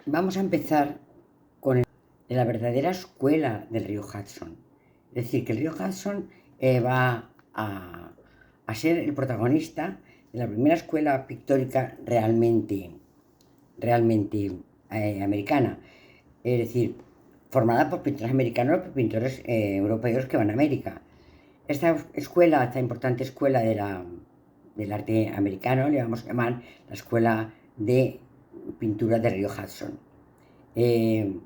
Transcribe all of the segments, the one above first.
Vamos a empezar con la verdadera escuela del río Hudson. Es decir, que el río Hudson va a ser el protagonista de la primera escuela pictórica realmente americana. Es decir, formada por pintores americanos, por pintores europeos que van a América. Esta importante escuela del arte americano, le vamos a llamar la Escuela de Pintura del río Hudson. Eh,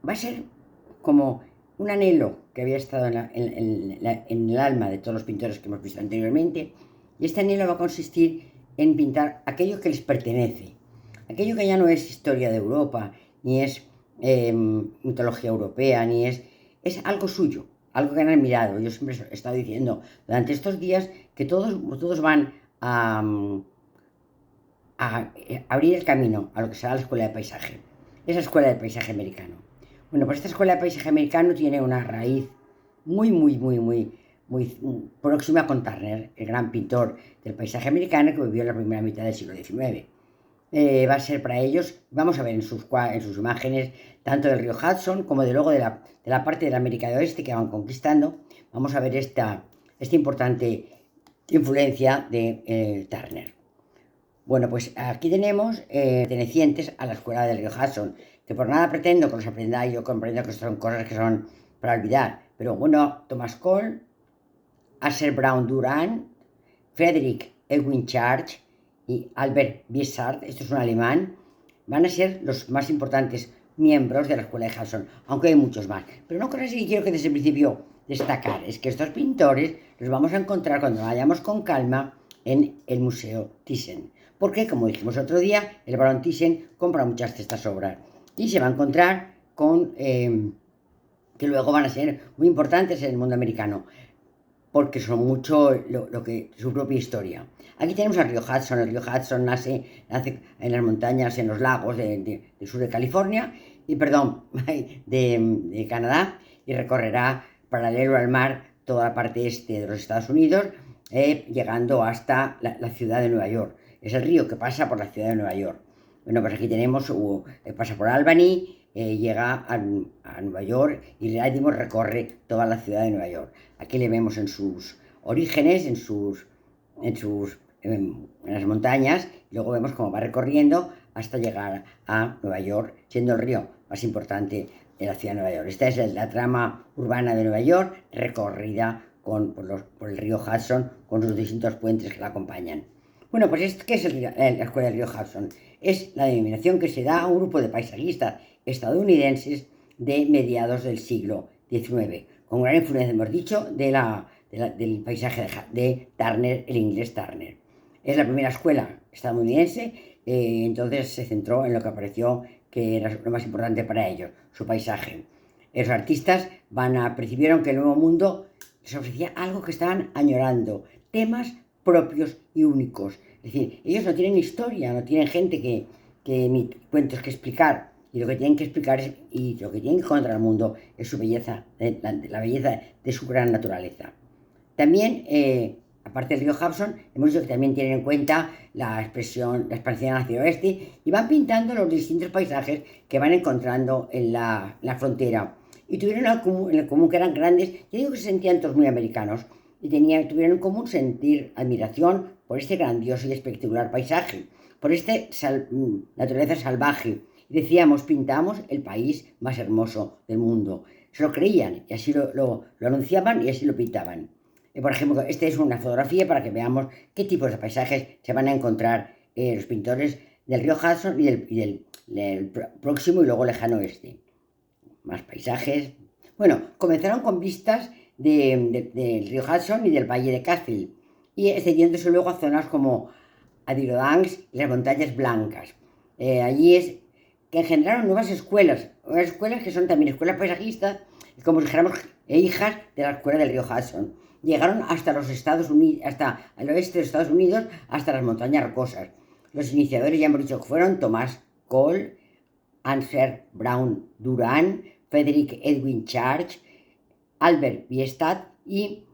Va a ser como un anhelo que había estado en el alma de todos los pintores que hemos visto anteriormente, y este anhelo va a consistir en pintar aquello que les pertenece, aquello que ya no es historia de Europa, ni es mitología europea, es algo suyo, algo que han admirado. Yo siempre he estado diciendo durante estos días que todos van a abrir el camino a lo que será la escuela de paisaje, esa escuela de paisaje americano. Bueno, pues esta escuela de paisaje americano tiene una raíz muy próxima con Turner, el gran pintor del paisaje americano que vivió en la primera mitad del siglo XIX. Va a ser para ellos, vamos a ver en sus imágenes, tanto del río Hudson como de luego de la parte de la América del Oeste que van conquistando, vamos a ver esta importante influencia de Turner. Bueno, pues aquí tenemos pertenecientes a la escuela del río Hudson, que por nada pretendo que los aprendáis, yo comprendo que son cosas que son para olvidar, pero bueno, Thomas Cole, Asher Brown Durand, Frederick Edwin Church y Albert Biesart, esto es un alemán, van a ser los más importantes miembros de la escuela de Hudson, aunque hay muchos más. Pero una cosa sí que quiero que desde el principio destacar es que estos pintores los vamos a encontrar cuando vayamos con calma en el Museo Thyssen. Porque, como dijimos otro día, el barón Thyssen compra muchas de estas obras y se va a encontrar con que luego van a ser muy importantes en el mundo americano, porque son mucho lo que su propia historia. Aquí tenemos al río Hudson. El río Hudson nace en las montañas, en los lagos del sur de California, de Canadá, y recorrerá paralelo al mar toda la parte este de los Estados Unidos, llegando hasta la ciudad de Nueva York. Es el río que pasa por la ciudad de Nueva York. Bueno, pues aquí tenemos, pasa por Albany, llega a Nueva York y recorre toda la ciudad de Nueva York. Aquí le vemos en sus orígenes, en las montañas, y luego vemos cómo va recorriendo hasta llegar a Nueva York, siendo el río más importante de la ciudad de Nueva York. Esta es la trama urbana de Nueva York, recorrida por el río Hudson, con sus distintos puentes que la acompañan. Bueno, pues ¿qué es la escuela del río Hudson? Es la denominación que se da a un grupo de paisajistas estadounidenses de mediados del siglo XIX, con gran influencia, hemos dicho, del paisaje de Turner, el inglés Turner. Es la primera escuela estadounidense, entonces se centró en lo que pareció que era lo más importante para ellos, su paisaje. Los artistas percibieron que el Nuevo Mundo les ofrecía algo que estaban añorando, temas propios y únicos. Es decir, ellos no tienen historia, no tienen gente ni cuentos que explicar, y lo que tienen que explicar y lo que tienen que contar al mundo es su belleza, la belleza de su gran naturaleza. También, aparte del río Hudson, hemos dicho que también tienen en cuenta la expansión hacia el oeste, y van pintando los distintos paisajes que van encontrando en la frontera. Y tuvieron en común que eran grandes, yo digo que se sentían todos muy americanos, y tuvieron en común sentir admiración por este grandioso y espectacular paisaje, por esta naturaleza salvaje. Y decíamos, pintamos el país más hermoso del mundo. Se lo creían y así lo anunciaban y así lo pintaban. Por ejemplo, esta es una fotografía para que veamos qué tipos de paisajes se van a encontrar los pintores del río Hudson del próximo y luego lejano oeste. Más paisajes. Bueno, comenzaron con vistas del río Hudson y del valle de Catskill, y extendiéndose luego a zonas como Adirondacks y las montañas blancas. Allí es que engendraron nuevas escuelas que son también escuelas paisajistas, como si dijéramos hijas de la escuela del río Hudson. Llegaron hasta los Estados Unidos, hasta el oeste de los Estados Unidos, hasta las montañas rocosas. Los iniciadores ya hemos dicho que fueron Thomas Cole, Asher Brown Durand, Frederick Edwin Church, Albert Biestat y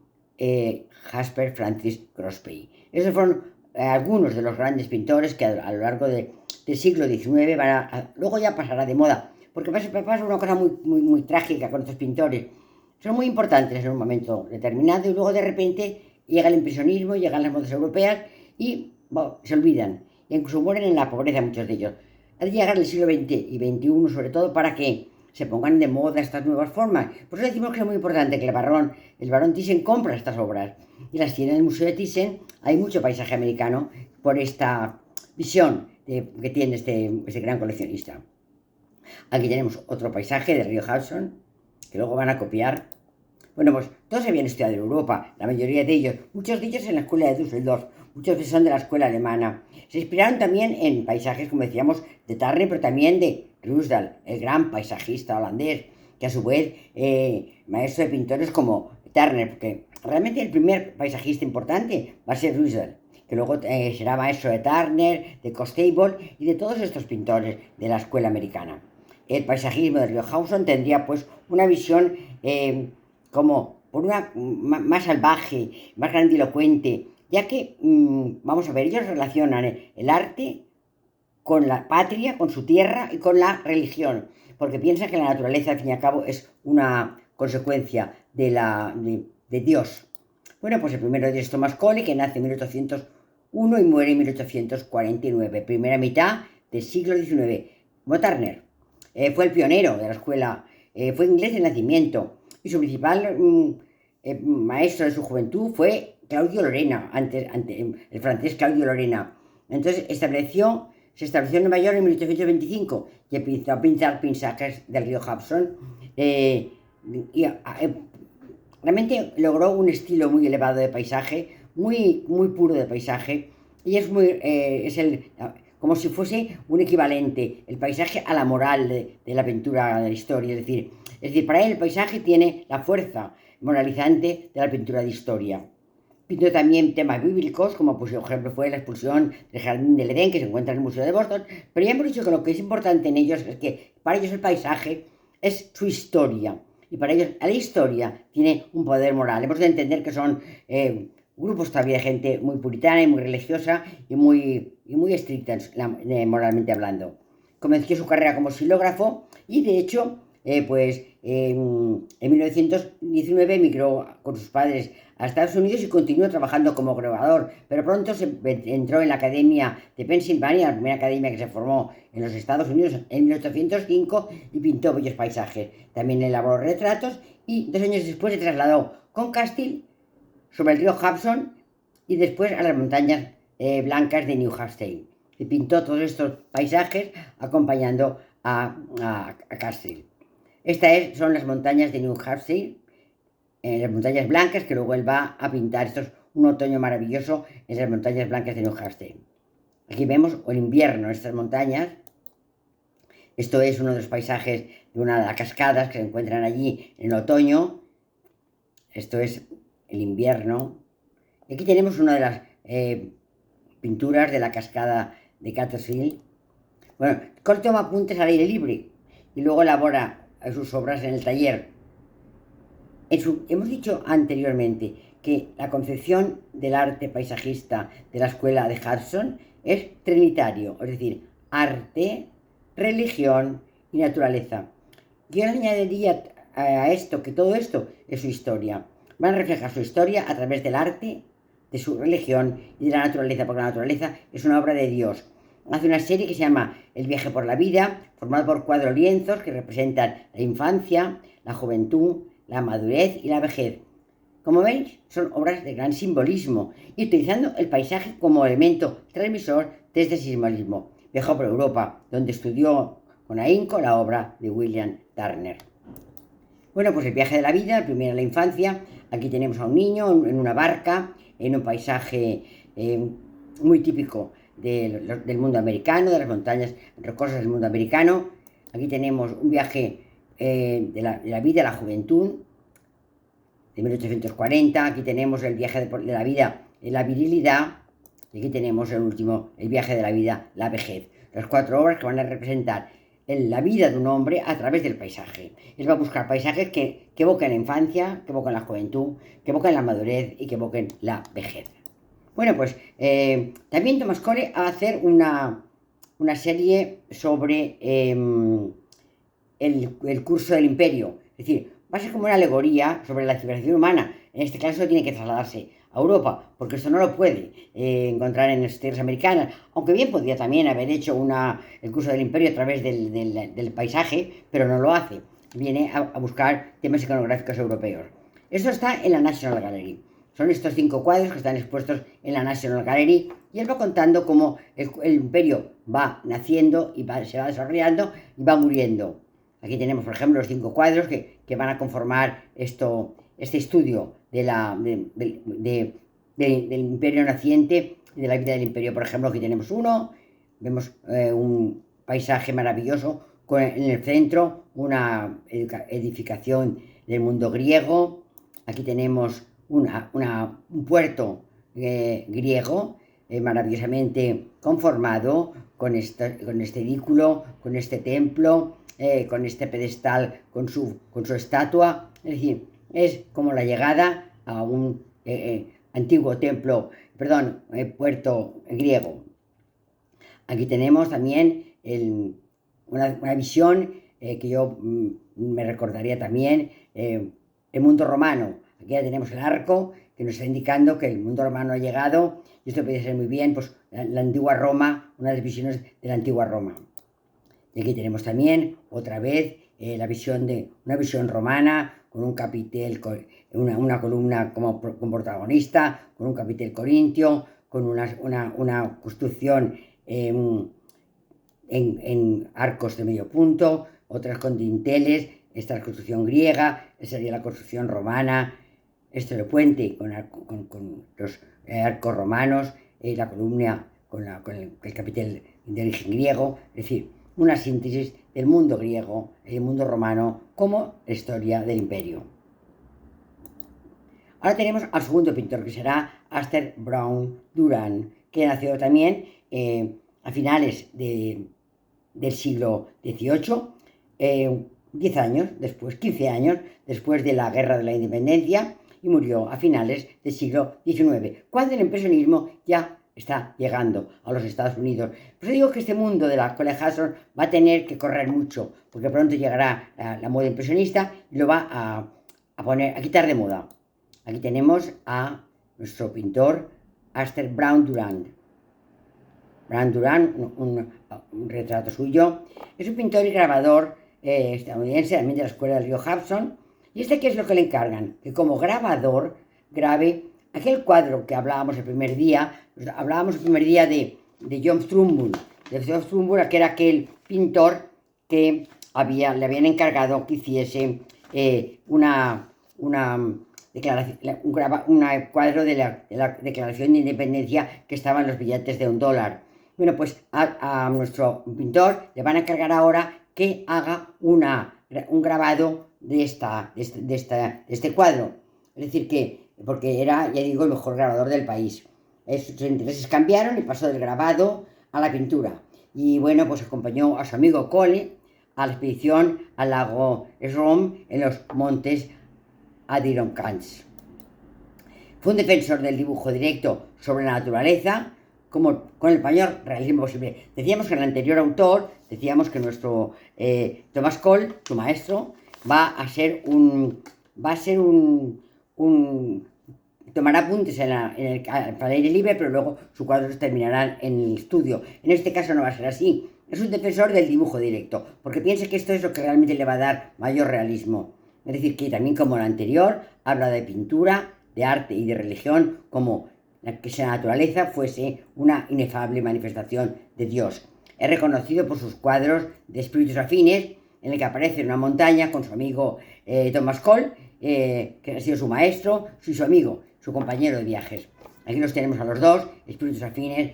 Jasper Francis Crosby. Esos fueron algunos de los grandes pintores que a lo largo de del siglo XIX luego ya pasará de moda, porque pasa una cosa muy trágica con estos pintores. Son muy importantes en un momento determinado y luego de repente llega el impresionismo, llegan las modas europeas y bueno, se olvidan. E incluso mueren en la pobreza muchos de ellos. Ha de llegar el siglo XX y XXI sobre todo para que se pongan de moda estas nuevas formas. Por eso decimos que es muy importante que el barón Thyssen compra estas obras y las tiene en el Museo de Thyssen. Hay mucho paisaje americano por esta visión que tiene este gran coleccionista. Aquí tenemos otro paisaje del río Hudson, que luego van a copiar. Bueno, pues todos habían estudiado en Europa, la mayoría de ellos, muchos de ellos en la escuela de Düsseldorf, muchos son de la escuela alemana. Se inspiraron también en paisajes, como decíamos, de Turner, pero también de Ruysdael, el gran paisajista holandés, que a su vez maestro de pintores como Turner, porque realmente el primer paisajista importante va a ser Ruysdael, que luego será maestro de Turner, de Constable y de todos estos pintores de la escuela americana. El paisajismo de Riohausen tendría pues una visión como por una más salvaje, más grandilocuente, ya que, vamos a ver, ellos relacionan el arte con la patria, con su tierra y con la religión, porque piensan que la naturaleza, al fin y al cabo, es una consecuencia de Dios. Bueno, pues el primero de ellos es Thomas Cole, que nace en 1801 y muere en 1849, primera mitad del siglo XIX. Como Turner, fue el pionero de la escuela, fue inglés de nacimiento, y su principal maestro de su juventud fue Claudio Lorena, el francés Claudio Lorena. Entonces se estableció en Nueva York en 1825 y empezó a pintar paisajes del río Hudson. Realmente logró un estilo muy elevado de paisaje, muy puro de paisaje, y como si fuese un equivalente, el paisaje a la moral de la pintura de la historia. Es decir, para él el paisaje tiene la fuerza moralizante de la pintura de historia. Pintó también temas bíblicos, como por ejemplo fue la expulsión del jardín del Edén, que se encuentra en el Museo de Boston, pero ya hemos dicho que lo que es importante en ellos es que para ellos el paisaje es su historia, y para ellos la historia tiene un poder moral. Hemos de entender que son grupos todavía de gente muy puritana y muy religiosa y muy estricta moralmente hablando. Comenzó su carrera como xilógrafo y de hecho en 1919 emigró con sus padres a Estados Unidos y continuó trabajando como grabador, pero pronto entró en la Academia de Pensilvania, la primera academia que se formó en los Estados Unidos en 1805, y pintó bellos paisajes. También elaboró retratos y 2 años después se trasladó con Castile sobre el río Hudson y después a las montañas blancas de New Hampshire. Y pintó todos estos paisajes acompañando a Castile. Estas son las montañas de New Hampshire, las montañas blancas, que luego él va a pintar. Esto es un otoño maravilloso en las montañas blancas de New Hampshire. Aquí vemos el invierno en estas montañas. Esto es uno de los paisajes de una de las cascadas que se encuentran allí en el otoño. Esto es el invierno. Y aquí tenemos una de las pinturas de la cascada de Catonsville. Bueno, Cole toma apuntes al aire libre y luego elabora sus obras en el taller. Hemos dicho anteriormente que la concepción del arte paisajista de la escuela de Hudson es trinitario, es decir, arte, religión y naturaleza. Yo añadiría a esto que todo esto es su historia. Van a reflejar su historia a través del arte, de su religión y de la naturaleza, porque la naturaleza es una obra de Dios. Hace una serie que se llama El viaje por la vida, formado por 4 lienzos que representan la infancia, la juventud, la madurez y la vejez. Como veis, son obras de gran simbolismo y utilizando el paisaje como elemento transmisor de este simbolismo. Viajó por Europa, donde estudió con ahínco la obra de William Turner. Bueno, pues el viaje de la vida, el primero la infancia. Aquí tenemos a un niño en una barca, en un paisaje muy típico del mundo americano, de las montañas rocosas del mundo americano. Aquí tenemos un viaje de la vida, la juventud, de 1840. Aquí tenemos el viaje de la vida, la virilidad. Y aquí tenemos el último, el viaje de la vida, la vejez. Las 4 obras que van a representar la vida de un hombre a través del paisaje. Él va a buscar paisajes que evoquen la infancia, que evoquen la juventud, que evoquen la madurez y que evoquen la vejez. Bueno, pues también Thomas Cole va a hacer una una serie sobre el curso del imperio. Es decir, va a ser como una alegoría sobre la civilización humana. En este caso tiene que trasladarse a Europa, porque esto no lo puede encontrar en las tierras americanas, aunque bien podría también haber hecho el curso del imperio a través del paisaje, pero no lo hace. Viene a buscar temas iconográficos europeos. Esto está en la National Gallery. Son estos 5 cuadros que están expuestos en la National Gallery y él va contando cómo el imperio va naciendo y se va desarrollando y va muriendo. Aquí tenemos, por ejemplo, los 5 cuadros que van a conformar este estudio del imperio naciente y de la vida del imperio. Por ejemplo, aquí tenemos uno, vemos un paisaje maravilloso en el centro, una edificación del mundo griego. Aquí tenemos un puerto griego maravillosamente conformado con este edículo, con este templo, con este pedestal, con su estatua. Es decir, es como la llegada a un antiguo templo, perdón, puerto griego. Aquí tenemos también una visión que yo me recordaría también, el mundo romano. Aquí ya tenemos el arco que nos está indicando que el mundo romano ha llegado, y esto puede ser muy bien, pues la antigua Roma, una de las visiones de la antigua Roma. Y aquí tenemos también otra vez una visión romana con un capitel, una columna como protagonista, con un capitel corintio, con una construcción en arcos de medio punto, otras con dinteles. Esta es la construcción griega, esta sería la construcción romana. Este es el puente con los arcos romanos, la columna con el capitel de origen griego. Es decir, una síntesis del mundo griego y el mundo romano como la historia del imperio. Ahora tenemos al segundo pintor, que será Astor Brown Durand, que nació también a finales del siglo XVIII, 10 años después, 15 años después de la Guerra de la Independencia, y murió a finales del siglo XIX, cuando el impresionismo ya está llegando a los Estados Unidos. Pues digo que este mundo de la Cooley Hudson va a tener que correr mucho, porque pronto llegará la moda impresionista y lo va a quitar de moda. Aquí tenemos a nuestro pintor Astor Brown Durand. Brown Durand, un retrato suyo. Es un pintor y grabador estadounidense, también de la escuela del río Hudson. ¿Y qué es lo que le encargan? Que como grabador grabe aquel cuadro que hablábamos el primer día. De John Trumbull. De John Trumbull, que era aquel pintor que le habían encargado que hiciese un cuadro de la Declaración de Independencia que estaba en los billetes de $1. Bueno, pues a nuestro pintor le van a encargar ahora que haga un grabado de este cuadro. Es decir, porque era, ya digo, el mejor grabador del país. Sus intereses cambiaron y pasó del grabado a la pintura. Y bueno, pues acompañó a su amigo Cole a la expedición al lago Shrom en los montes Adirondacks. Fue un defensor del dibujo directo sobre la naturaleza, como con el mayor realismo posible. Decíamos que el anterior autor, decíamos que nuestro Thomas Cole, su maestro, tomará apuntes para el aire libre, pero luego sus cuadros terminarán en el estudio. En este caso no va a ser así. Es un defensor del dibujo directo, porque piensa que esto es lo que realmente le va a dar mayor realismo. Es decir, que también como el anterior, habla de pintura, de arte y de religión, como que la naturaleza fuese una inefable manifestación de Dios. Es reconocido por sus cuadros de espíritus afines, en el que aparece una montaña con su amigo Thomas Cole, que ha sido su maestro, su amigo, su compañero de viajes. Aquí los tenemos a los dos, espíritus afines,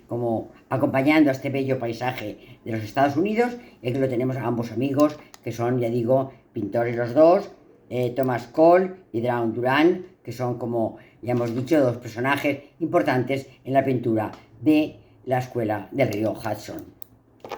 como acompañando a este bello paisaje de los Estados Unidos. Y aquí lo tenemos a ambos amigos, que son, ya digo, pintores los dos, Thomas Cole y Brown Durand, que son, como ya hemos dicho, dos personajes importantes en la pintura de la escuela del río Hudson.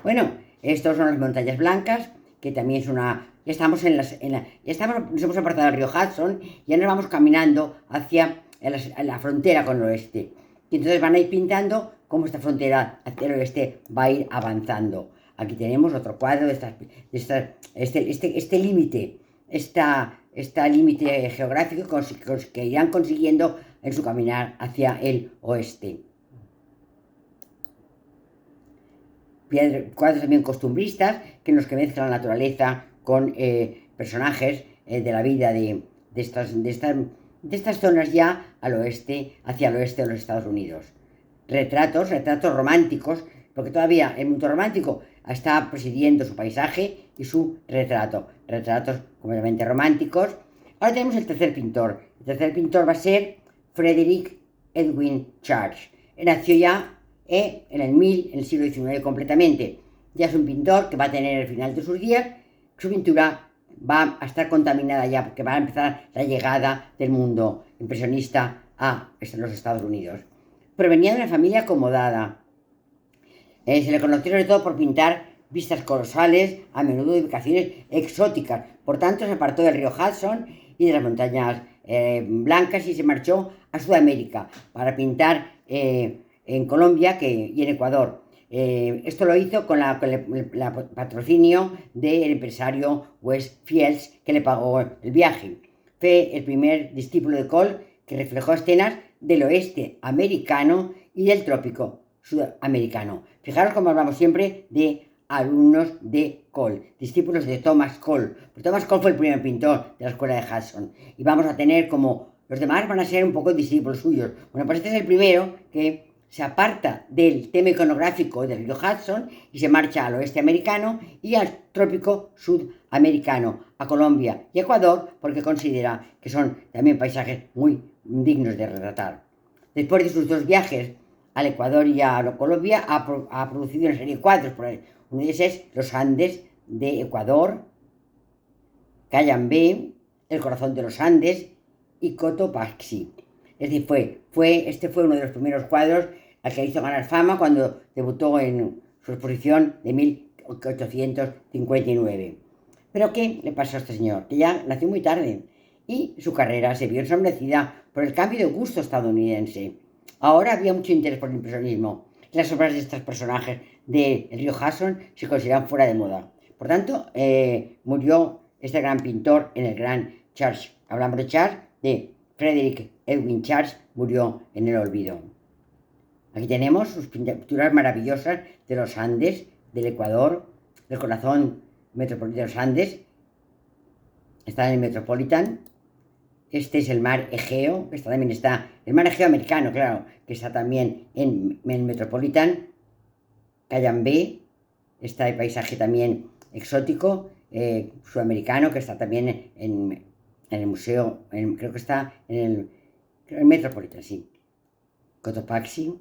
Bueno, estos son las montañas blancas, que también es ya estamos nos hemos apartado del río Hudson, ya nos vamos caminando hacia la frontera con el oeste. Y entonces van a ir pintando cómo esta frontera hacia el oeste va a ir avanzando. Aquí tenemos otro cuadro de este límite, este límite geográfico que irán consiguiendo en su caminar hacia el oeste. Cuadros también costumbristas, que mezclan la naturaleza con personajes de la vida de estas zonas ya al oeste, hacia el oeste de los Estados Unidos. Retratos románticos, porque todavía el mundo romántico está presidiendo su paisaje y su retratos completamente románticos. Ahora tenemos el tercer pintor. El tercer pintor va a ser Frederick Edwin Church. Nació ya en el siglo XIX completamente. Ya es un pintor que va a tener al final de sus días, su pintura va a estar contaminada ya, porque va a empezar la llegada del mundo impresionista a los Estados Unidos. Provenía de una familia acomodada. Se le conoció sobre todo por pintar vistas colosales, a menudo de ubicaciones exóticas. Por tanto, se apartó del río Hudson y de las montañas blancas y se marchó a Sudamérica para pintar en Colombia y en Ecuador. Esto lo hizo con el patrocinio del empresario Wes Fields, que le pagó el viaje. Fue el primer discípulo de Cole que reflejó escenas del oeste americano y del trópico sudamericano. Fijaros cómo hablamos siempre de alumnos de Cole, discípulos de Thomas Cole. Pues Thomas Cole fue el primer pintor de la escuela de Hudson. Y vamos a tener como los demás van a ser un poco discípulos suyos. Bueno, pues este es el primero que se aparta del tema iconográfico del río Hudson y se marcha al oeste americano y al trópico sudamericano, a Colombia y Ecuador, porque considera que son también paisajes muy dignos de retratar. Después de sus dos viajes al Ecuador y a Colombia, ha producido una serie de cuadros. Uno de ellos es Los Andes de Ecuador, Cayambé, El Corazón de los Andes y Cotopaxi. Es decir, este fue uno de los primeros cuadros al que hizo ganar fama cuando debutó en su exposición de 1859. ¿Pero qué le pasó a este señor? Que ya nació muy tarde y su carrera se vio ensombrecida por el cambio de gusto estadounidense. Ahora había mucho interés por el impresionismo. Las obras de estos personajes del río Hudson se consideran fuera de moda. Por tanto, murió este gran pintor en el gran Church. Hablamos de Frederick Edwin Church, murió en el olvido. Aquí tenemos sus pinturas maravillosas de los Andes, del Ecuador, del corazón metropolitano de los Andes. Está en el Metropolitan. Este es el mar Egeo, que también está, el mar Egeo americano, claro, que está también en el Metropolitan. Cayambé, está el paisaje también exótico, sudamericano, que está también en el museo, creo que está en el Metropolitan, sí. Cotopaxi,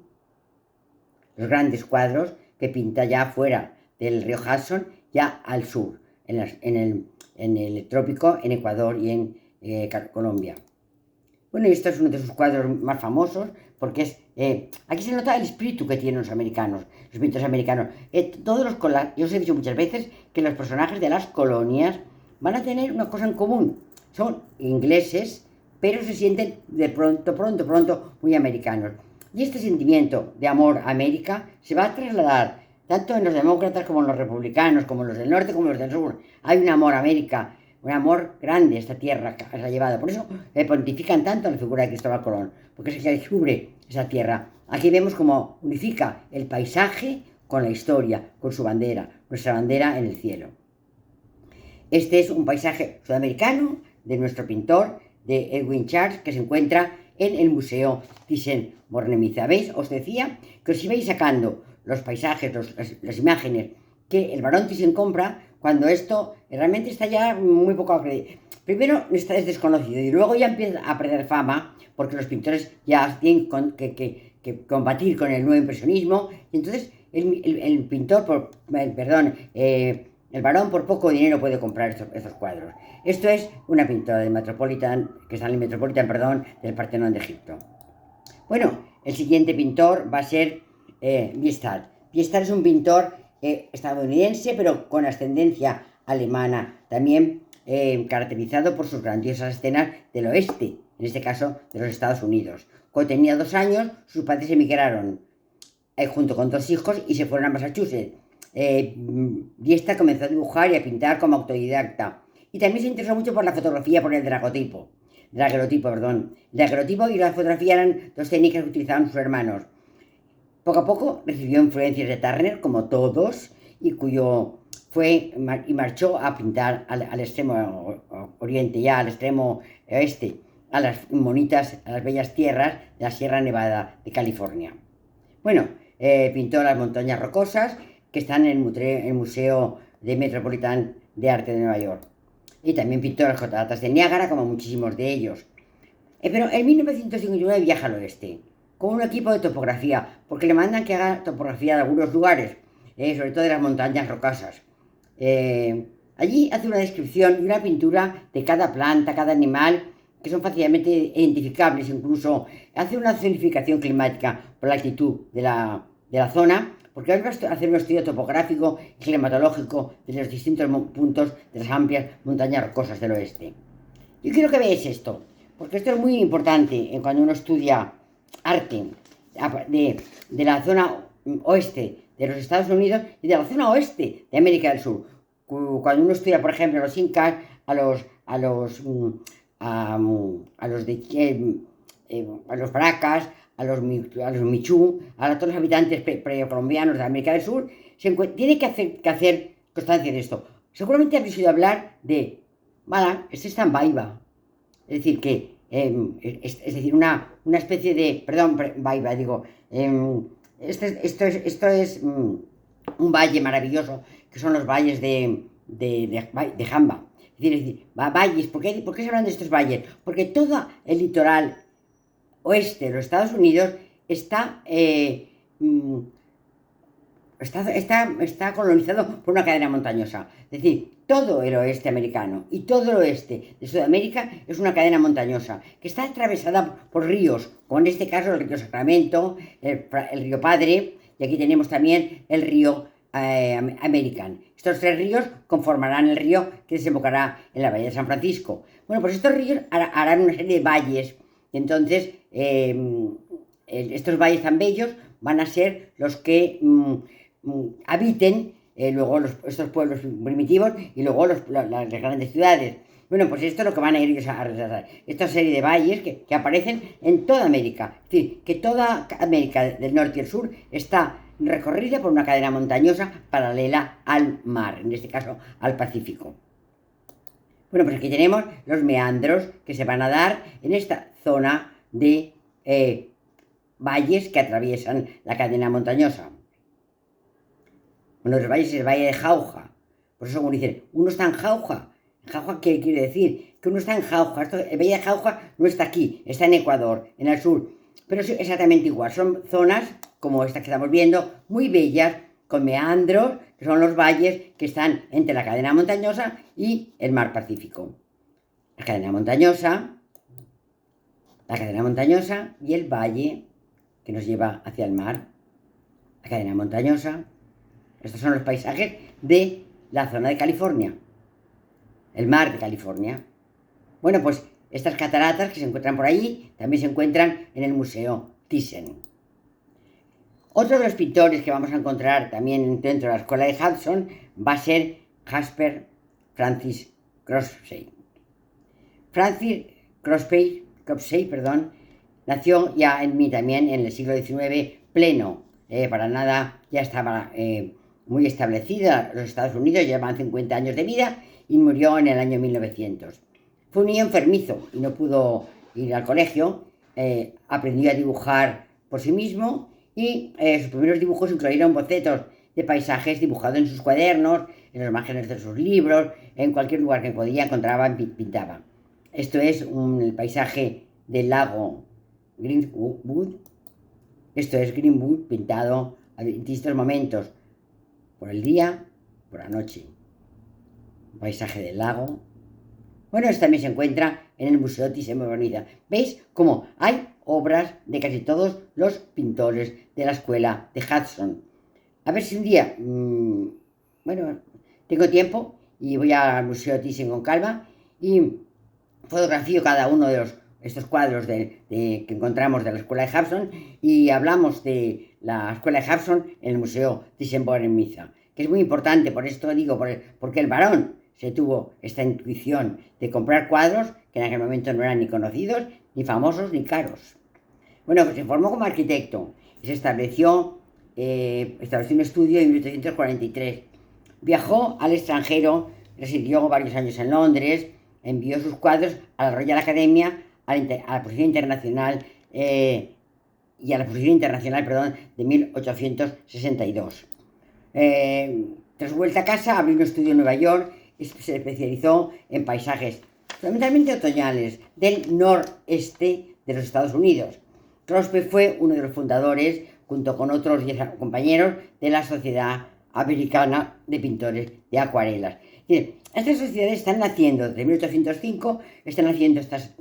los grandes cuadros que pinta ya fuera del río Hudson, ya al sur, en el trópico, en Ecuador y en Colombia. Bueno, y esto es uno de sus cuadros más famosos, porque aquí se nota el espíritu que tienen los americanos, los pintores americanos. Yo os he dicho muchas veces que los personajes de las colonias van a tener una cosa en común. Son ingleses, pero se sienten de pronto muy americanos. Y este sentimiento de amor a América se va a trasladar tanto en los demócratas como en los republicanos, como en los del norte como en los del sur. Hay un amor a América, un amor grande, esta tierra que se ha llevado. Por eso pontifican tanto la figura de Cristóbal Colón, porque es el que descubre esa tierra. Aquí vemos cómo unifica el paisaje con la historia, con su bandera, nuestra bandera en el cielo. Este es un paisaje sudamericano de nuestro pintor, de Edwin Church, que se encuentra en el Museo Thyssen-Bornemisza. ¿Veis? Os decía que os ibais sacando los paisajes, las imágenes que el barón Thyssen compra cuando esto realmente está ya muy poco acreditado. Primero es desconocido y luego ya empieza a perder fama porque los pintores ya tienen que combatir con el nuevo impresionismo y entonces el pintor, el barón por poco dinero puede comprar estos cuadros. Esto es una pintura del Metropolitan, que está en el Metropolitan, del Partenón de Egipto. Bueno, el siguiente pintor va a ser Bierstadt. Bierstadt es un pintor estadounidense, pero con ascendencia alemana, también caracterizado por sus grandiosas escenas del oeste, en este caso de los Estados Unidos. Cuando tenía 2 años, sus padres emigraron junto con dos hijos y se fueron a Massachusetts. Diesta comenzó a dibujar y a pintar como autodidacta. Y también se interesó mucho por la fotografía, por el daguerrotipo, perdón. El daguerrotipo y la fotografía eran dos técnicas que utilizaban sus hermanos. Poco a poco recibió influencias de Turner, como todos, y marchó a pintar al extremo oriente, ya al extremo oeste, a las bonitas, a las bellas tierras de la Sierra Nevada de California. Bueno, pintó las montañas rocosas que están en el Museo de Metropolitan de Arte de Nueva York. Y también pintó las cataratas de Niágara, como muchísimos de ellos. Pero en 1959 viaja al oeste, con un equipo de topografía, porque le mandan que haga topografía de algunos lugares, sobre todo de las montañas rocosas. Allí hace una descripción y una pintura de cada planta, cada animal, que son fácilmente identificables, incluso hace una zonificación climática por la altitud de la zona, porque va a hacer un estudio topográfico y climatológico de los distintos puntos de las amplias montañas rocosas del oeste. Yo quiero que veáis esto, porque esto es muy importante cuando uno estudia arte de la zona oeste de los Estados Unidos y de la zona oeste de América del Sur. Cuando uno estudia, por ejemplo, a los incas, a los paracas, a los michú, a todos los habitantes precolombianos de América del Sur, tiene que hacer constancia de esto. Seguramente habéis oído hablar de, este está en Baiba, es decir, que es decir, una especie de, perdón, Baiba, digo, esto es un valle maravilloso, que son los valles de Jamba. Es decir, valles, ¿por qué se hablan de estos valles? Porque todo el litoral oeste de los Estados Unidos está colonizado por una cadena montañosa. Es decir, todo el oeste americano y todo el oeste de Sudamérica es una cadena montañosa que está atravesada por ríos, como en este caso el río Sacramento, el río Padre, y aquí tenemos también el río American. Estos tres ríos conformarán el río que desembocará en la bahía de San Francisco. Bueno, pues estos ríos harán una serie de valles. Entonces, estos valles tan bellos van a ser los que habiten luego estos pueblos primitivos y luego las grandes ciudades. Bueno, pues esto es lo que van a ir ellos a retratar. Esta serie de valles que aparecen en toda América. Es decir, que toda América del norte y el sur está recorrida por una cadena montañosa paralela al mar, en este caso al Pacífico. Bueno, pues aquí tenemos los meandros que se van a dar en esta zona de valles que atraviesan la cadena montañosa. Bueno, los valles es el valle de Jauja. Por eso, como dicen, uno está en Jauja. ¿Jauja qué quiere decir? Que uno está en Jauja. El valle de Jauja no está aquí, está en Ecuador, en el sur. Pero es exactamente igual. Son zonas, como esta que estamos viendo, muy bellas, con meandros, que son los valles que están entre la cadena montañosa y el mar Pacífico. La cadena montañosa y el valle que nos lleva hacia el mar. La cadena montañosa. Estos son los paisajes de la zona de California, el mar de California. Bueno, pues estas cataratas que se encuentran por allí también se encuentran en el Museo Thyssen. Otro de los pintores que vamos a encontrar también dentro de la escuela de Hudson va a ser Jasper Francis Crosby. Francis Crosby, nació ya también en el siglo XIX pleno. Para nada ya estaba muy establecida. Los Estados Unidos llevaban 50 años de vida y murió en el año 1900. Fue un niño enfermizo y no pudo ir al colegio. Aprendió a dibujar por sí mismo y sus primeros dibujos incluyeron bocetos de paisajes dibujados en sus cuadernos, en los márgenes de sus libros, en cualquier lugar que podía, encontraba, pintaba. Esto es el paisaje del lago Greenwood. Esto es Greenwood pintado a distintos momentos, por el día, por la noche. Un paisaje del lago. Bueno, esto también se encuentra en el Museo Thyssen, muy bonita. ¿Veis cómo hay obras de casi todos los pintores de la escuela de Hudson? A ver si un día, tengo tiempo y voy al Museo Thyssen con calma y fotografío cada uno de los estos cuadros que encontramos de la escuela de Hudson y hablamos de la escuela de Hudson en el Museo Thyssen-Bornemisza en Niza, que es muy importante, por esto digo, porque el varón se tuvo esta intuición de comprar cuadros que en aquel momento no eran ni conocidos, ni famosos, ni caros. Bueno, pues se formó como arquitecto y se estableció un estudio en 1843. Viajó al extranjero, residió varios años en Londres, envió sus cuadros a la Royal Academia, a la Exposición Internacional y a la Exposición Internacional, perdón, de 1862. Tras su vuelta a casa, abrió un estudio en Nueva York y se especializó en paisajes fundamentalmente otoñales del noreste de los Estados Unidos. Crosby fue uno de los fundadores, junto con otros 10 compañeros, de la Sociedad Americana de Pintores de Acuarelas. Estas sociedades están naciendo desde 1805, están naciendo estas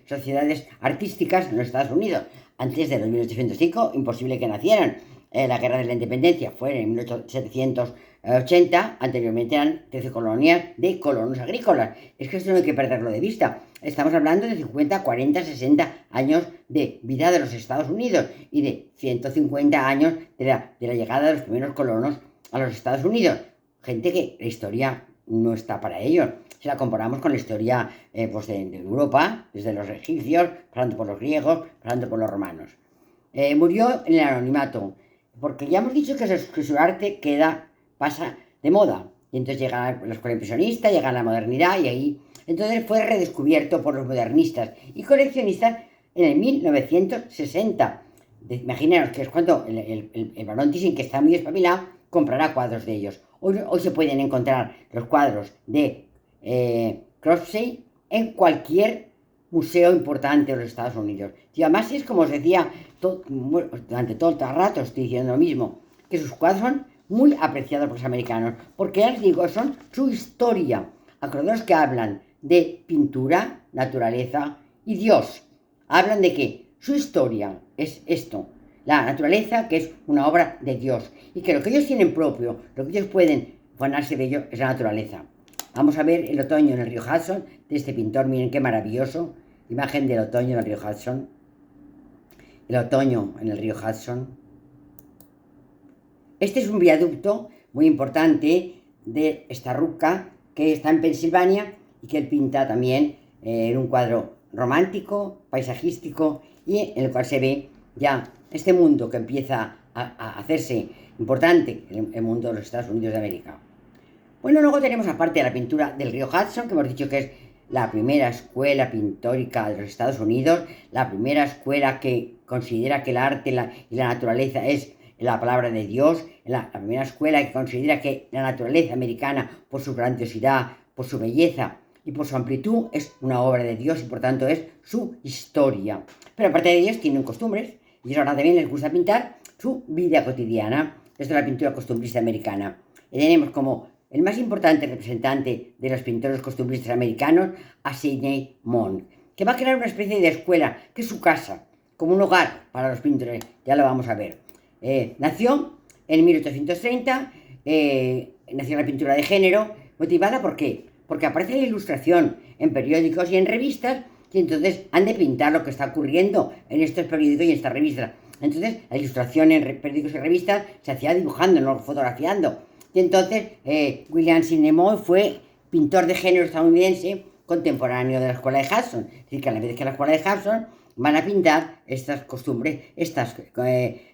sociedades artísticas en los Estados Unidos. Antes de 1805, imposible que nacieran. La Guerra de la Independencia fue en 1880, anteriormente eran 13 colonias de colonos agrícolas. Es que esto no hay que perderlo de vista. Estamos hablando de 50, 40, 60 años de vida de los Estados Unidos y de 150 años de la llegada de los primeros colonos a los Estados Unidos. Gente que la historia no está para ellos. Si la comparamos con la historia pues de Europa, desde los egipcios, pasando por los griegos, pasando por los romanos. Murió en el anonimato, porque ya hemos dicho que su arte pasa de moda. Y entonces llega la escuela impresionista, llega la modernidad y ahí... Entonces fue redescubierto por los modernistas y coleccionistas en el 1960. Imaginaos que es cuando el barón Thyssen, que está muy espabilado, comprará cuadros de ellos. Hoy se pueden encontrar los cuadros de Crosby en cualquier museo importante de los Estados Unidos. Y además es como os decía, durante todo el rato estoy diciendo lo mismo, que sus cuadros son muy apreciados por los americanos, porque ya les digo, son su historia. Acordaos que hablan de pintura, naturaleza y Dios. Hablan de que su historia es esto, la naturaleza, que es una obra de Dios, y que lo que ellos tienen propio, lo que ellos pueden ganarse de ello, es la naturaleza. Vamos a ver el otoño en el río Hudson de este pintor. Miren qué maravilloso. Imagen del otoño en el río Hudson. El otoño en el río Hudson. Este es un viaducto muy importante de esta ruca que está en Pensilvania y que él pinta también en un cuadro romántico, paisajístico, y en el cual se ve ya este mundo que empieza a hacerse importante, el mundo de los Estados Unidos de América. Bueno, luego tenemos, aparte de la pintura del río Hudson, que hemos dicho que es la primera escuela pintórica de los Estados Unidos, la primera escuela que considera que el arte y la naturaleza es la palabra de Dios, la primera escuela que considera que la naturaleza americana, por su grandiosidad, por su belleza y por su amplitud, es una obra de Dios y por tanto es su historia. Pero aparte de ellos tienen costumbres y ahora también les gusta pintar su vida cotidiana. Esto es la pintura costumbrista americana. Y tenemos como el más importante representante de los pintores costumbristas americanos a Sidney Monk, que va a crear una especie de escuela, que es su casa, como un hogar para los pintores. Ya lo vamos a ver. Nació en 1830, nació la pintura de género, motivada ¿por qué? Porque aparece la ilustración en periódicos y en revistas, y entonces han de pintar lo que está ocurriendo en estos periódicos y en estas revistas. Entonces la ilustración en periódicos y revistas se hacía dibujando, no fotografiando. Y entonces William Sidney Monk fue pintor de género estadounidense contemporáneo de la escuela de Hudson. Es decir, que a la vez que la escuela de Hudson van a pintar estas costumbres,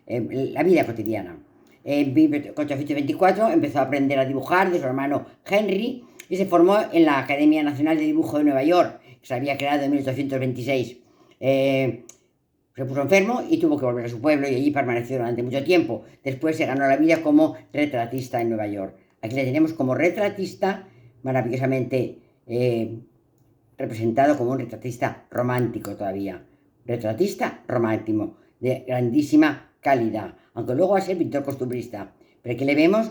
la vida cotidiana. En 1824 empezó a aprender a dibujar de su hermano Henry y se formó en la Academia Nacional de Dibujo de Nueva York, que se había creado en 1826. Se puso enfermo y tuvo que volver a su pueblo y allí permaneció durante mucho tiempo. Después se ganó la vida como retratista en Nueva York. Aquí le tenemos como retratista, maravillosamente representado como un retratista romántico todavía. Retratista romántico, de grandísima calidad, aunque luego va a ser pintor costumbrista, pero aquí le vemos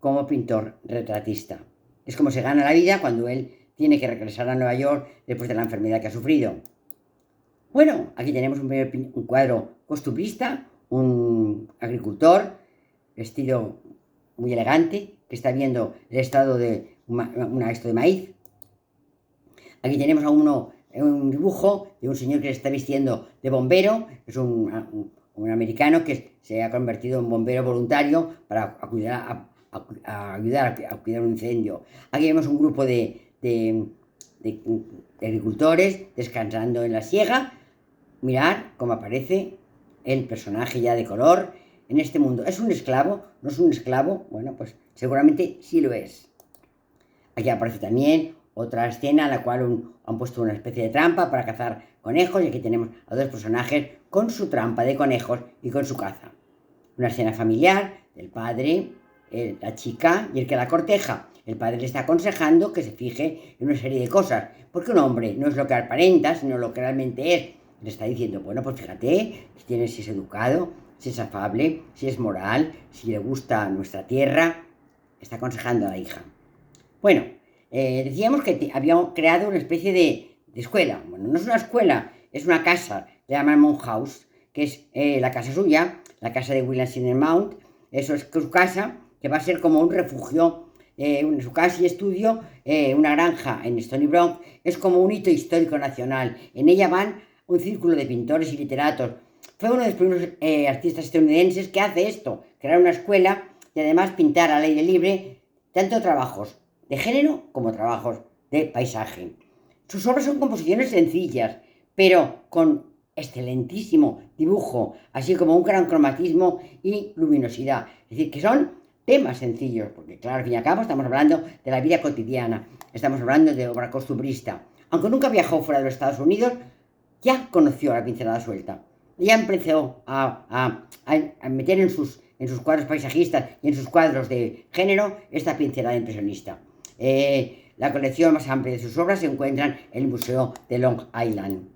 como pintor retratista. Es como se gana la vida cuando él tiene que regresar a Nueva York después de la enfermedad que ha sufrido. Bueno, aquí tenemos un cuadro costumbrista, un agricultor vestido muy elegante, que está viendo el estado de esto de maíz. Aquí tenemos a uno un dibujo de un señor que se está vistiendo de bombero, es un americano que se ha convertido en bombero voluntario para ayudar a cuidar un incendio. Aquí vemos un grupo de agricultores descansando en la siega. Mirar cómo aparece el personaje ya de color en este mundo. ¿Es un esclavo? ¿No es un esclavo? Bueno, pues seguramente sí lo es. Aquí aparece también otra escena en la cual han puesto una especie de trampa para cazar conejos, y aquí tenemos a dos personajes con su trampa de conejos y con su caza. Una escena familiar del padre, la chica y el que la corteja. El padre le está aconsejando que se fije en una serie de cosas, porque un hombre no es lo que aparenta, sino lo que realmente es. Le está diciendo, bueno, pues fíjate, si es educado, si es afable, si es moral, si le gusta nuestra tierra. Está aconsejando a la hija. Bueno, decíamos que había creado una especie de escuela. Bueno, no es una escuela, es una casa, le llaman Mount House, que es la casa suya, la casa de William Seymour Mount. Eso es su casa, que va a ser como un refugio, su casa y estudio, una granja en Stony Brook. Es como un hito histórico nacional. En ella van un círculo de pintores y literatos. Fue uno de los primeros artistas estadounidenses que hace esto, crear una escuela y además pintar al aire libre tanto trabajos de género como trabajos de paisaje. Sus obras son composiciones sencillas, pero con excelentísimo dibujo, así como un gran cromatismo y luminosidad. Es decir, que son temas sencillos, porque claro, al fin y al cabo estamos hablando de la vida cotidiana, estamos hablando de obra costumbrista. Aunque nunca viajó fuera de los Estados Unidos, ya conoció la pincelada suelta. Ya empezó a meter en sus cuadros paisajistas y en sus cuadros de género esta pincelada impresionista. La colección más amplia de sus obras se encuentra en el Museo de Long Island.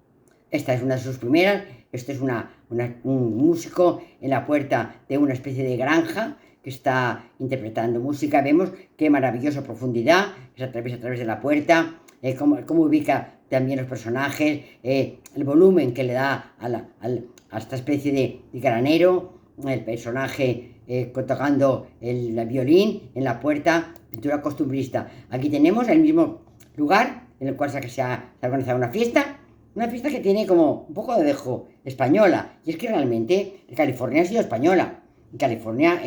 Esta es una de sus primeras. Este es un músico en la puerta de una especie de granja que está interpretando música. Vemos qué maravillosa profundidad es a través de la puerta, cómo ubica también los personajes, el volumen que le da a esta especie de granero, el personaje tocando el violín en la puerta, pintura costumbrista. Aquí tenemos el mismo lugar en el cual se ha organizado una fiesta que tiene como un poco de dejo española, y es que realmente California ha sido española. En California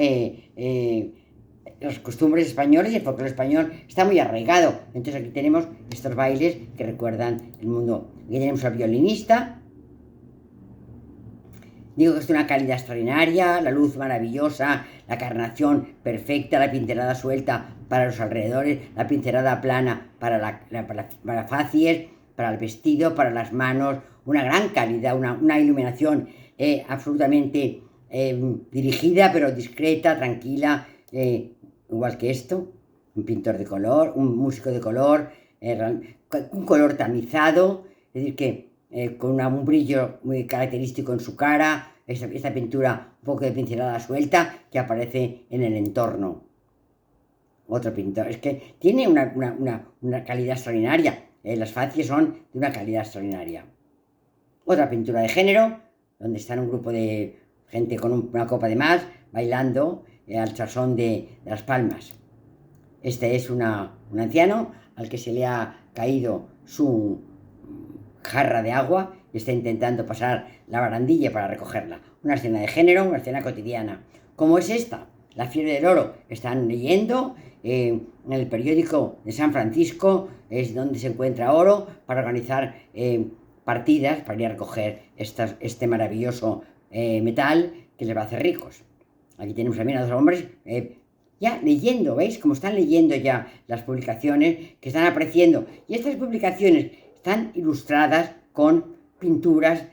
las costumbres españolas y el folclore español está muy arraigado. Entonces aquí tenemos estos bailes que recuerdan el mundo. Aquí tenemos al violinista. Digo que es de una calidad extraordinaria, la luz maravillosa, la carnación perfecta, la pincelada suelta para los alrededores, la pincelada plana para facies, para el vestido, para las manos, una gran calidad, una iluminación absolutamente dirigida, pero discreta, tranquila, igual que esto, un pintor de color, un músico de color, un color tamizado, es decir, que con un brillo muy característico en su cara, esta pintura un poco de pincelada suelta que aparece en el entorno. Otro pintor, es que tiene una calidad extraordinaria, las facies son de una calidad extraordinaria. Otra pintura de género, donde están un grupo de gente con una copa de más, bailando al sazón de las palmas. Este es un anciano al que se le ha caído su jarra de agua y está intentando pasar la barandilla para recogerla. Una escena de género, una escena cotidiana. ¿Cómo es esta? La fiebre del oro. Están leyendo en el periódico de San Francisco, es donde se encuentra oro, para organizar partidas para ir a recoger este maravilloso metal que les va a hacer ricos. Aquí tenemos también a dos hombres ya leyendo, ¿veis? Como están leyendo ya las publicaciones que están apareciendo. Y estas publicaciones están ilustradas con pinturas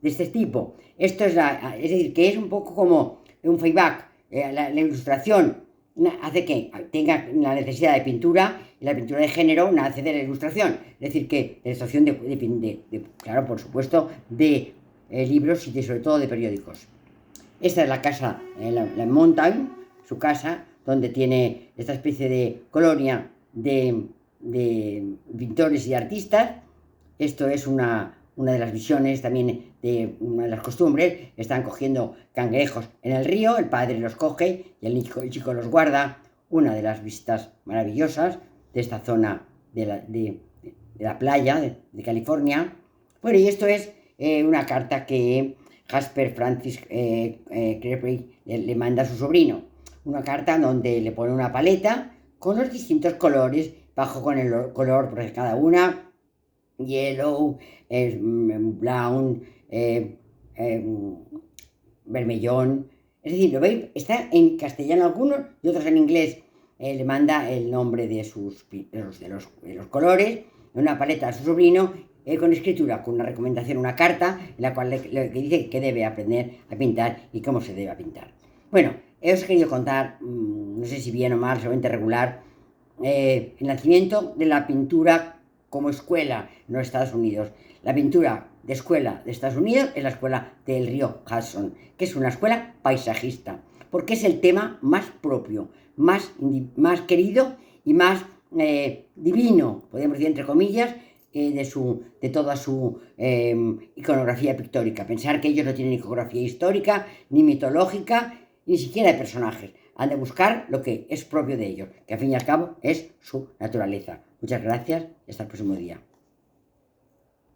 de este tipo. Esto es decir, que es un poco como un feedback. La ilustración hace que tenga la necesidad de pintura, y la pintura de género nace de la ilustración. Es decir, que la ilustración claro, por supuesto, de libros y sobre todo de periódicos. Esta es la casa, la Mountain, su casa, donde tiene esta especie de colonia de pintores y artistas. Esto es una de las visiones también de una de las costumbres. Están cogiendo cangrejos en el río, el padre los coge y el chico los guarda. Una de las vistas maravillosas de esta zona de de la playa de California. Bueno, y esto es una carta que Jasper Francis Crabtree le manda a su sobrino. Una carta donde le pone una paleta con los distintos colores, bajo con el color, porque cada una, yellow, brown, vermellón. Es decir, ¿lo veis? Está en castellano algunos y otros en inglés. Le manda el nombre de los colores, una paleta a su sobrino, con escritura, con una recomendación, una carta, en la cual le dice que debe aprender a pintar y cómo se debe pintar. Bueno, os he querido contar, no sé si bien o mal, solamente regular, el nacimiento de la pintura como escuela en los Estados Unidos. La pintura de escuela de Estados Unidos es la escuela del río Hudson, que es una escuela paisajista, porque es el tema más propio, más querido y más divino, podemos decir entre comillas, de toda su iconografía pictórica. Pensar que ellos no tienen iconografía histórica, ni mitológica, ni siquiera de personajes. Han de buscar lo que es propio de ellos, que al fin y al cabo es su naturaleza. Muchas gracias y hasta el próximo día.